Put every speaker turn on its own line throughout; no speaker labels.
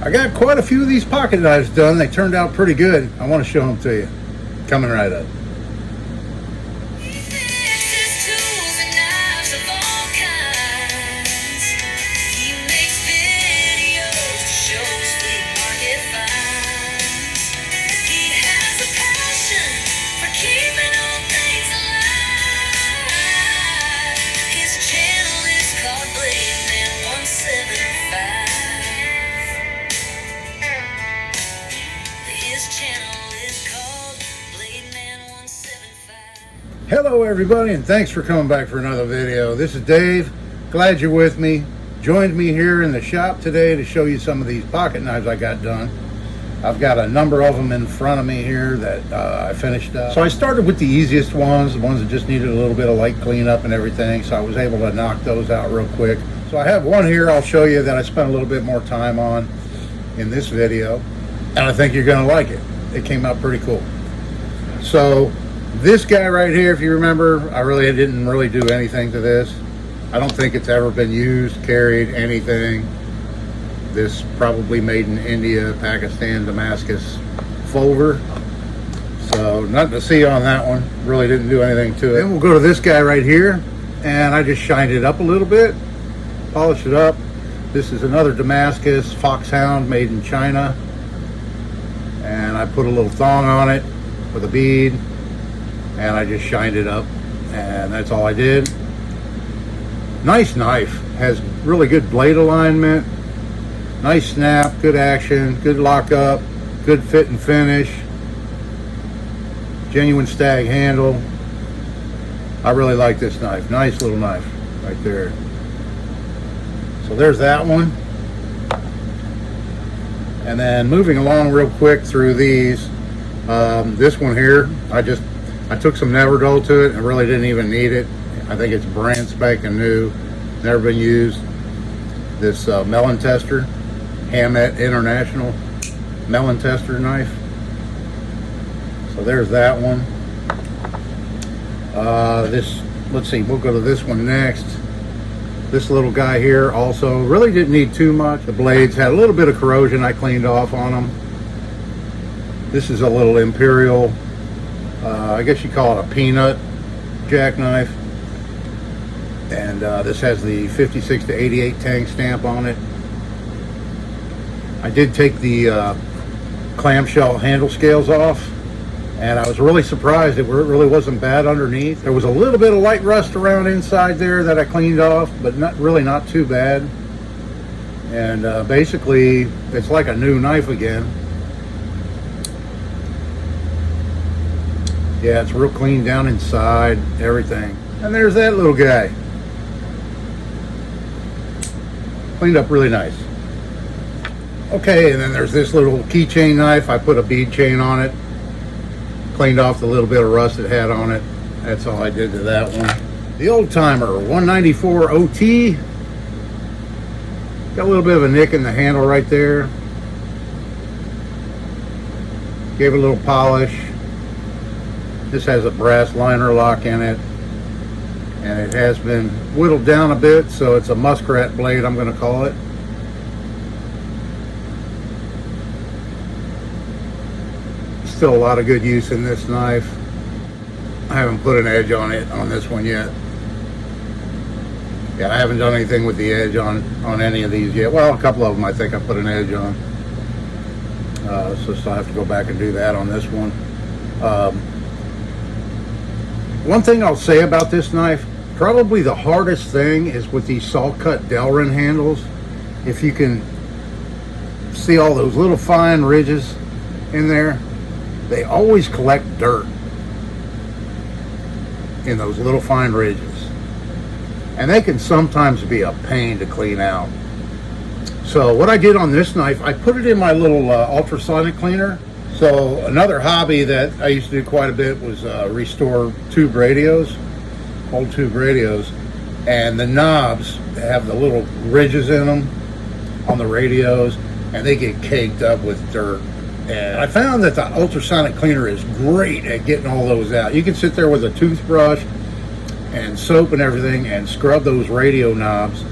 I got quite a few of these pocket knives done. They turned out pretty good. I want to show them to you. Coming right up. Hello everybody, and thanks for coming back for another video. This is Dave. Glad you're with me. Joined me here in the shop today to show you some of these pocket knives I got done. I've got a number of them in front of me here that I finished up. So I started with the easiest ones, the ones that just needed a little bit of light cleanup and everything, so I was able to knock those out real quick. So I have one here I'll show you that I spent a little bit more time on in this video, and I think you're going to like it. It came out pretty cool. So this guy right here, if you remember, I didn't do anything to this. I don't think it's ever been used, carried, anything. This probably made in India, Pakistan, Damascus folder. So nothing to see on that one. Really didn't do anything to it. Then we'll go to this guy right here, and I just shined it up a little bit, polished it up. This is another Damascus Foxhound made in China. And I put a little thong on it with a bead, and I just shined it up, and that's all I did. Nice knife, has really good blade alignment, nice snap, good action, good lockup, good fit and finish, genuine stag handle. I really like this knife. Nice little knife right there. So there's that one. And then moving along real quick through these, this one here, I took some Neverdol to it and really didn't even need it. I think it's brand spanking new, never been used. This melon tester, Hamet International melon tester knife. So there's that one. Let's see, we'll go to this one next. This little guy here also really didn't need too much. The blades had a little bit of corrosion I cleaned off on them. This is a little Imperial, I guess you call it a peanut jackknife. And this has the 56 to 88 tang stamp on it. I did take the clamshell handle scales off, and I was really surprised. It really wasn't bad underneath. There was a little bit of light rust around inside there that I cleaned off, but not too bad. And basically, it's like a new knife again. Yeah, it's real clean down inside, everything. And there's that little guy. Cleaned up really nice. Okay, and then there's this little keychain knife. I put a bead chain on it. Cleaned off the little bit of rust it had on it. That's all I did to that one. The Old Timer 194 OT. Got a little bit of a nick in the handle right there. Gave it a little polish. This has a brass liner lock in it, and it has been whittled down a bit, so it's a muskrat blade, I'm going to call it. Still a lot of good use in this knife. I haven't put an edge on it on this one yet. Yeah, I haven't done anything with the edge on any of these yet. Well, a couple of them I think I put an edge on. So still have to go back and do that on this one. One thing I'll say about this knife, probably the hardest thing is with these saw cut Delrin handles. If you can see all those little fine ridges in there, they always collect dirt in those little fine ridges, and they can sometimes be a pain to clean out. So what I did on this knife, I put it in my little ultrasonic cleaner. So another hobby that I used to do quite a bit was restore tube radios, old tube radios, and the knobs have the little ridges in them on the radios, and they get caked up with dirt. And I found that the ultrasonic cleaner is great at getting all those out. You can sit there with a toothbrush and soap and everything and scrub those radio knobs,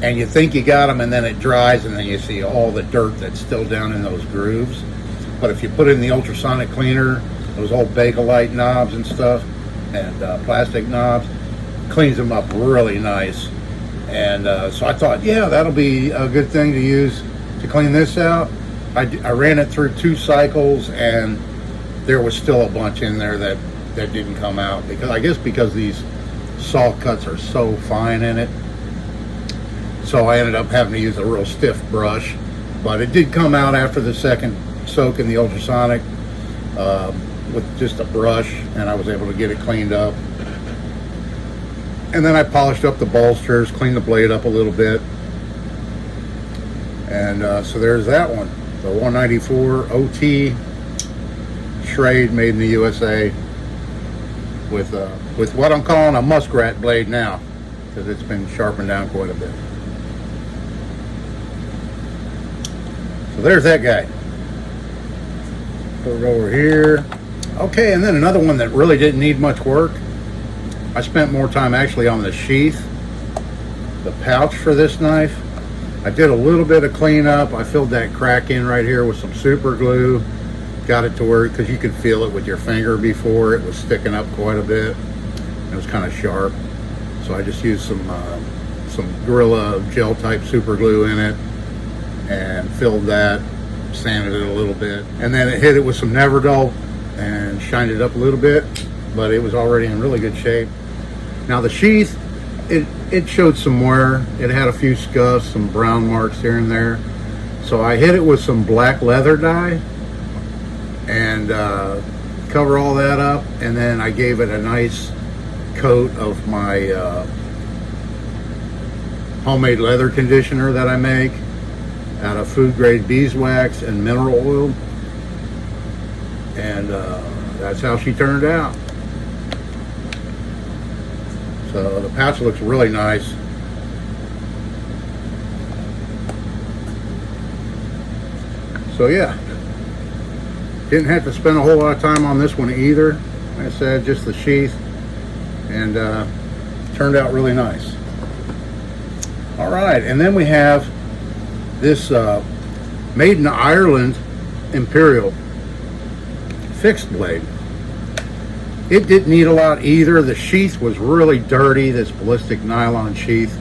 and you think you got them, and then it dries, and then you see all the dirt that's still down in those grooves. But if you put it in the ultrasonic cleaner, those old Bakelite knobs and stuff, and plastic knobs, cleans them up really nice. And so I thought, yeah, that'll be a good thing to use to clean this out. I ran it through 2 cycles, and there was still a bunch in there that didn't come out, because I guess because these saw cuts are so fine in it. So I ended up having to use a real stiff brush, but it did come out after the second soak in the ultrasonic with just a brush, and I was able to get it cleaned up. And then I polished up the bolsters, cleaned the blade up a little bit, and so there's that one, the 194 OT Schrade, made in the USA, with what I'm calling a muskrat blade now, because it's been sharpened down quite a bit. So there's that guy. Put it over here. Okay, and then another one that really didn't need much work. I spent more time actually on the sheath, the pouch for this knife. I did a little bit of cleanup. I filled that crack in right here with some super glue. Got it to where, because you could feel it with your finger before, it was sticking up quite a bit. It was kind of sharp. So I just used some Gorilla gel type super glue in it and filled that, sanded it a little bit, and then it hit it with some Neverdull and shined it up a little bit, but it was already in really good shape. Now the sheath, it showed some wear. It had a few scuffs, some brown marks here and there. So I hit it with some black leather dye and cover all that up, and then I gave it a nice coat of my homemade leather conditioner that I make out of food grade beeswax and mineral oil, and that's how she turned out. So the pouch looks really nice. So yeah, didn't have to spend a whole lot of time on this one either. Like I said, just the sheath, and turned out really nice. All right, and then we have this made in Ireland Imperial fixed blade. It didn't need a lot either. The sheath was really dirty, this ballistic nylon sheath.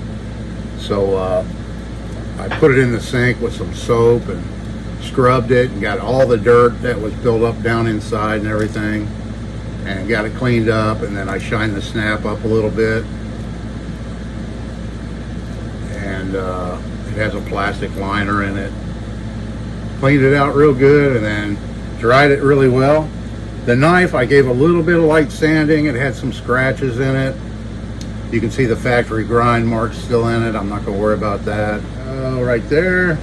So I put it in the sink with some soap and scrubbed it and got all the dirt that was built up down inside and everything, and got it cleaned up, and then I shined the snap up a little bit, and it has a plastic liner in it. Cleaned it out real good and then dried it really well. The knife, I gave a little bit of light sanding. It had some scratches in it. You can see the factory grind marks still in it. I'm not going to worry about that. Right there.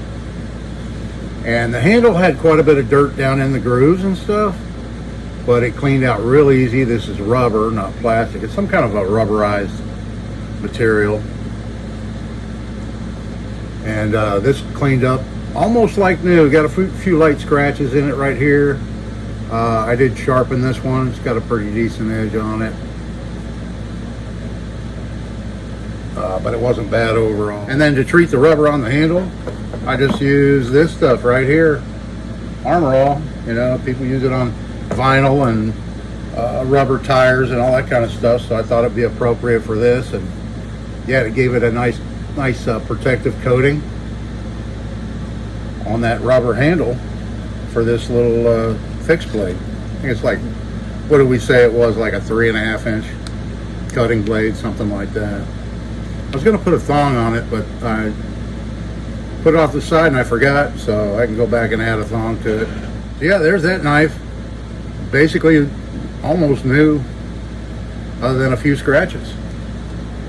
And the handle had quite a bit of dirt down in the grooves and stuff, but it cleaned out real easy. This is rubber, not plastic. It's some kind of a rubberized material. And this cleaned up almost like new. Got a few light scratches in it right here. I did sharpen this one. It's got a pretty decent edge on it. But it wasn't bad overall. And then to treat the rubber on the handle, I just use this stuff right here. Armor All. You know, people use it on vinyl and rubber tires and all that kind of stuff. So I thought it'd be appropriate for this. And yeah, it gave it a nice protective coating on that rubber handle for this little fixed blade. I think it's like, what did we say it was, like a 3.5 inch cutting blade, something like that. I was going to put a thong on it, but I put it off the side and I forgot, so I can go back and add a thong to it. So yeah, there's that knife. Basically almost new, other than a few scratches.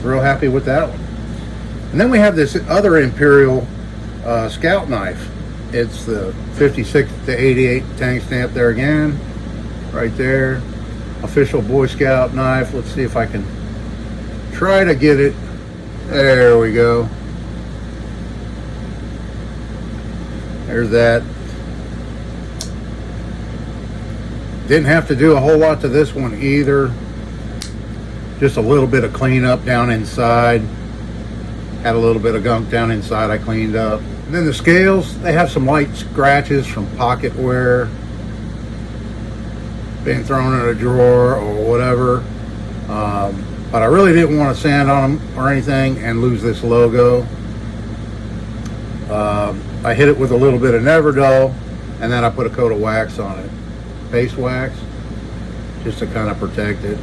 Real happy with that one. And then we have this other Imperial Scout knife. It's the 56 to 88 tank stamp there again, right there. Official Boy Scout knife. Let's see if I can try to get it. There we go. There's that. Didn't have to do a whole lot to this one either. Just a little bit of cleanup down inside. Had a little bit of gunk down inside I cleaned up. And then the scales, they have some light scratches from pocket wear, being thrown in a drawer or whatever. But I really didn't want to sand on them or anything and lose this logo. I hit it with a little bit of Neverdull, and then I put a coat of wax on it, base wax, just to kind of protect it.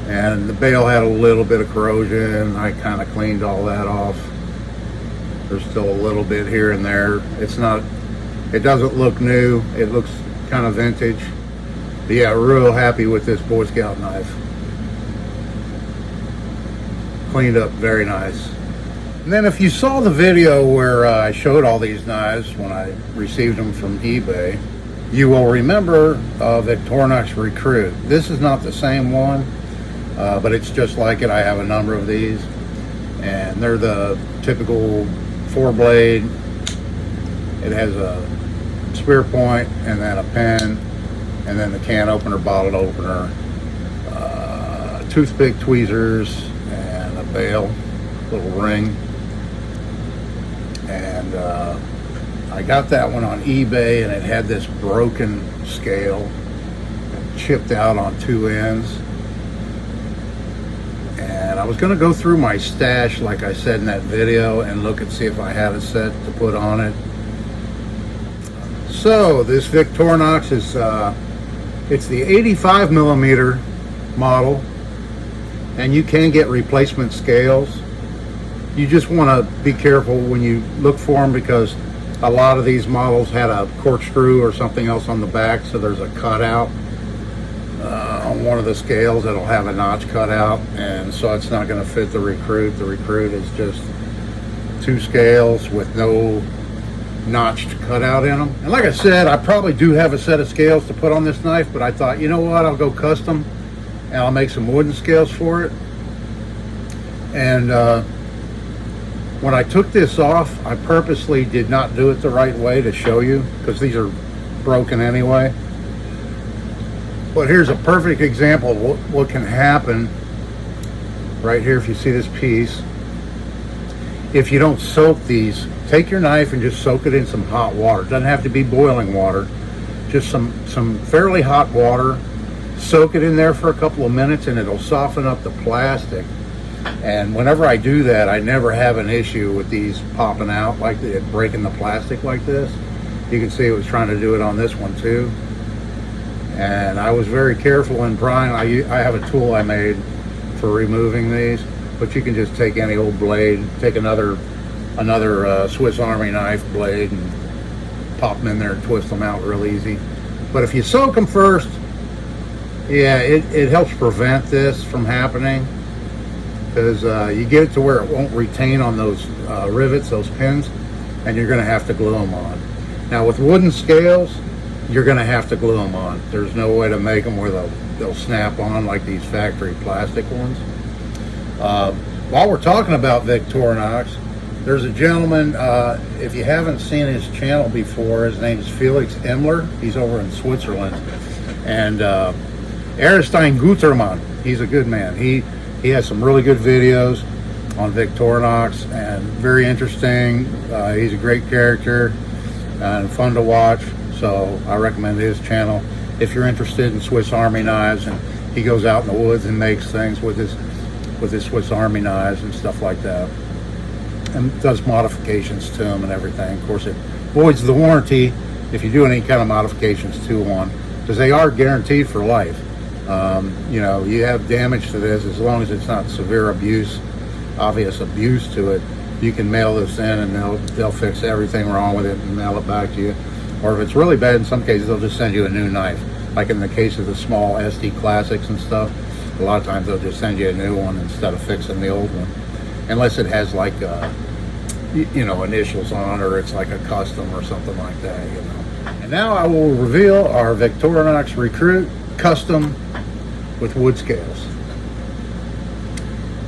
And the bail had a little bit of corrosion. I kind of cleaned all that off. There's still a little bit here and there. It doesn't look new. It looks kind of vintage. But yeah, real happy with this Boy Scout knife. Cleaned up very nice. And then if you saw the video where I showed all these knives when I received them from eBay, you will remember Victorinox Recruit. This is not the same one, but it's just like it. I have a number of these, and they're the typical 4-blade. It has a spear point and then a pen, and then the can opener, bottle opener, toothpick tweezers, and a bail, little ring. And I got that one on eBay, and it had this broken scale chipped out on 2 ends. And I was going to go through my stash like I said in that video and look and see if I had a set to put on it. So this Victorinox is it's the 85 millimeter model, and you can get replacement scales. You just want to be careful when you look for them, because a lot of these models had a corkscrew or something else on the back, so there's a cutout on one of the scales that'll have a notch cut out, and so it's not going to fit the Recruit. The Recruit is just 2 scales with no notched cutout in them. And like I said, I probably do have a set of scales to put on this knife, but I thought, you know what, I'll go custom and I'll make some wooden scales for it. And when I took this off, I purposely did not do it the right way to show you, because these are broken anyway. But here's a perfect example of what can happen right here. If you see this piece, if you don't soak these, take your knife and just soak it in some hot water. It doesn't have to be boiling water, just some fairly hot water. Soak it in there for a couple of minutes, and it'll soften up the plastic. And whenever I do that, I never have an issue with these popping out, like breaking the plastic like this. You can see it was trying to do it on this one too. And I was very careful in prying. I have a tool I made for removing these, but you can just take any old blade, take another Swiss Army knife blade, and pop them in there and twist them out real easy. But if you soak them first, yeah, it helps prevent this from happening, because you get it to where it won't retain on those rivets, those pins, and you're going to have to glue them on. Now with wooden scales, you're going to have to glue them on. There's no way to make them where they'll snap on like these factory plastic ones. While we're talking about Victorinox, there's a gentleman, if you haven't seen his channel before, his name is Felix Emler. He's over in Switzerland. And Erstein Gutermann, he's a good man. He has some really good videos on Victorinox, and very interesting. He's a great character and fun to watch. So I recommend his channel if you're interested in Swiss Army knives, and he goes out in the woods and makes things with his Swiss Army knives and stuff like that, and does modifications to them and everything. Of course, it voids the warranty if you do any kind of modifications to one, because they are guaranteed for life. You know, you have damage to this, as long as it's not severe abuse, obvious abuse to it, you can mail this in and they'll fix everything wrong with it and mail it back to you. Or if it's really bad, in some cases they'll just send you a new knife. Like in the case of the small SD Classics and stuff, a lot of times they'll just send you a new one instead of fixing the old one, unless it has like you know, initials on it, or it's like a custom or something like that, you know. And now I will reveal our Victorinox Recruit custom with wood scales.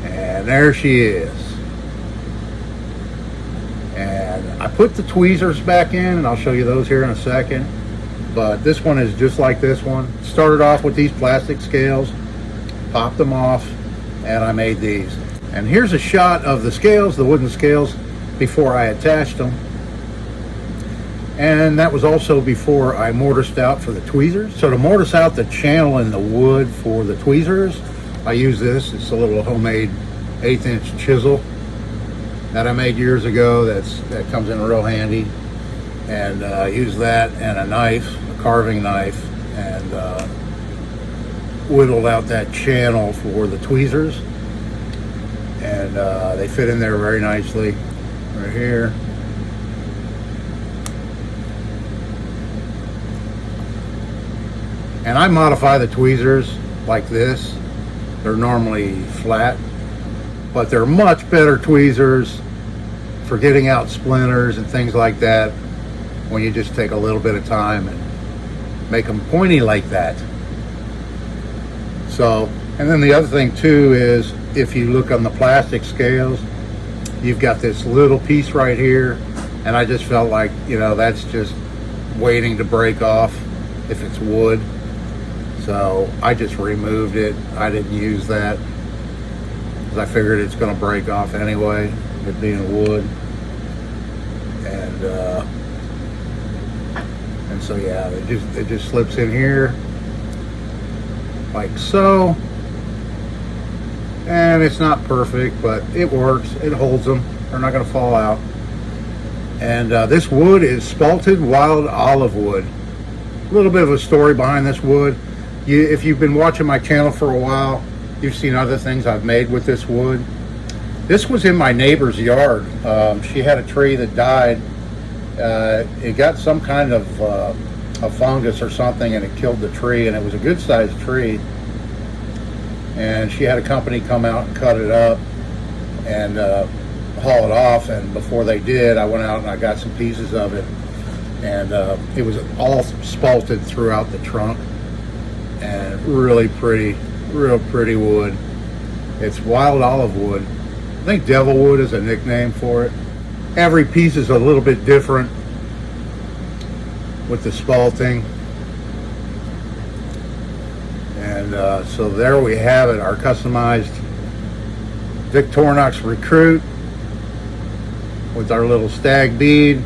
And there she is. And I put the tweezers back in, and I'll show you those here in a second. But this one is just like this one. Started off with these plastic scales, popped them off, and I made these. And here's a shot of the scales, the wooden scales, before I attached them. And that was also before I mortised out for the tweezers. So to mortise out the channel in the wood for the tweezers, I use this. It's a little homemade 1/8" chisel that I made years ago. That comes in real handy. And I use that and a knife, a carving knife, and whittled out that channel for the tweezers. And they fit in there very nicely right here. And I modify the tweezers like this. They're normally flat, but they're much better tweezers for getting out splinters and things like that when you just take a little bit of time and make them pointy like that. So, and then the other thing too is, if you look on the plastic scales, you've got this little piece right here, and I just felt like, you know, that's just waiting to break off if it's wood. So I just removed it. I didn't use that because I figured it's going to break off anyway, it being wood. And so yeah, it just slips in here like so. And it's not perfect, but it works. It holds them. They're not going to fall out. And this wood is spalted wild olive wood. A little bit of a story behind this wood. If you've been watching my channel for a while, you've seen other things I've made with this wood. This was in my neighbor's yard. She had a tree that died. It got some kind of a fungus or something, and it killed the tree, and it was a good sized tree. And she had a company come out and cut it up and haul it off. And before they did, I went out and I got some pieces of it, and it was all spalted throughout the trunk, and really pretty, real pretty wood. It's wild olive wood. I think devil wood is a nickname for it. Every piece is a little bit different with the spalting. And so there we have it, our customized Victorinox Recruit with our little stag bead.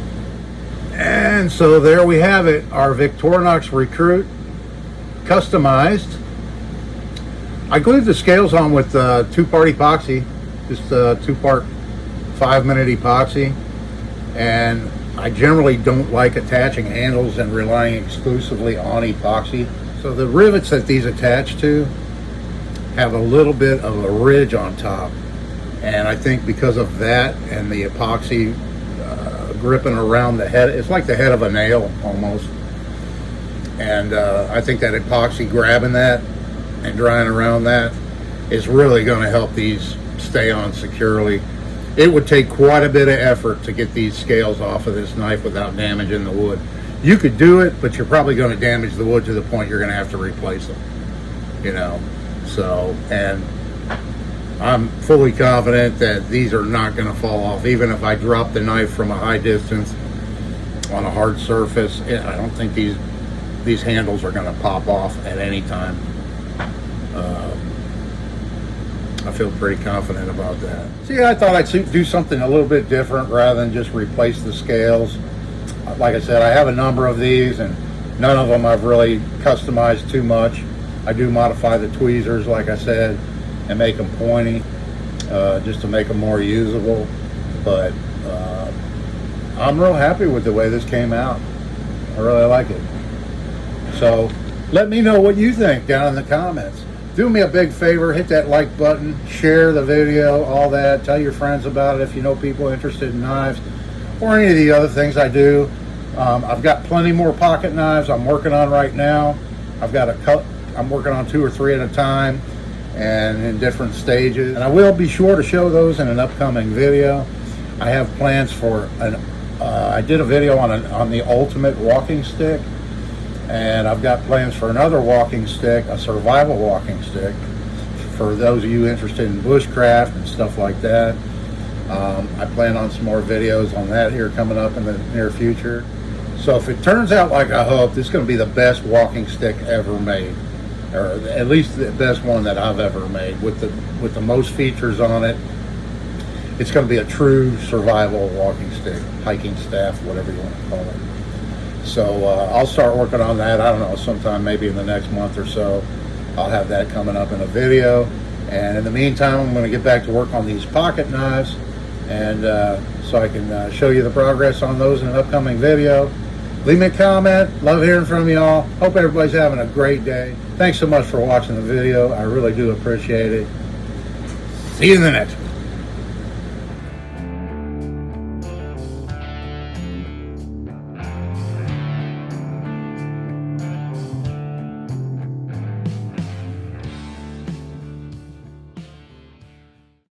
And so there we have it, our Victorinox Recruit customized. I glued the scales on with 2-part epoxy, just 2-part 5-minute epoxy. And I generally don't like attaching handles and relying exclusively on epoxy. So the rivets that these attach to have a little bit of a ridge on top. And I think because of that and the epoxy gripping around the head, it's like the head of a nail almost. And I think that epoxy grabbing that and drying around that is really going to help these stay on securely. It would take quite a bit of effort to get these scales off of this knife without damaging the wood. You could do it, but you're probably going to damage the wood to the point you're going to have to replace them, you know. So, and I'm fully confident that these are not going to fall off. Even if I drop the knife from a high distance on a hard surface, I don't think these handles are going to pop off at any time. I feel pretty confident about that. See, I thought I'd do something a little bit different rather than just replace the scales. Like I said, I have a number of these, and none of them I've really customized too much. I do modify the tweezers, like I said, and make them pointy, just to make them more usable. But I'm real happy with the way this came out. I really like it. So let me know what you think down in the comments. Do me a big favor, hit that like button, share the video, all that. Tell your friends about it if you know people interested in knives or any of the other things I do. I've got plenty more pocket knives I'm working on right now. I'm working on 2 or 3 at a time and in different stages. And I will be sure to show those in an upcoming video. I have plans for I did a video on the ultimate walking stick. And I've got plans for another walking stick, a survival walking stick, for those of you interested in bushcraft and stuff like that. I plan on some more videos on that here coming up in the near future. So if it turns out like I hope, this is going to be the best walking stick ever made, or at least the best one that I've ever made, with the most features on it, it's going to be a true survival walking stick, hiking staff, whatever you want to call it. So I'll start working on that. I don't know, sometime maybe in the next month or so. I'll have that coming up in a video. And in the meantime, I'm going to get back to work on these pocket knives, and so I can show you the progress on those in an upcoming video. Leave me a comment. Love hearing from y'all. Hope everybody's having a great day. Thanks so much for watching the video. I really do appreciate it. See you in the next one.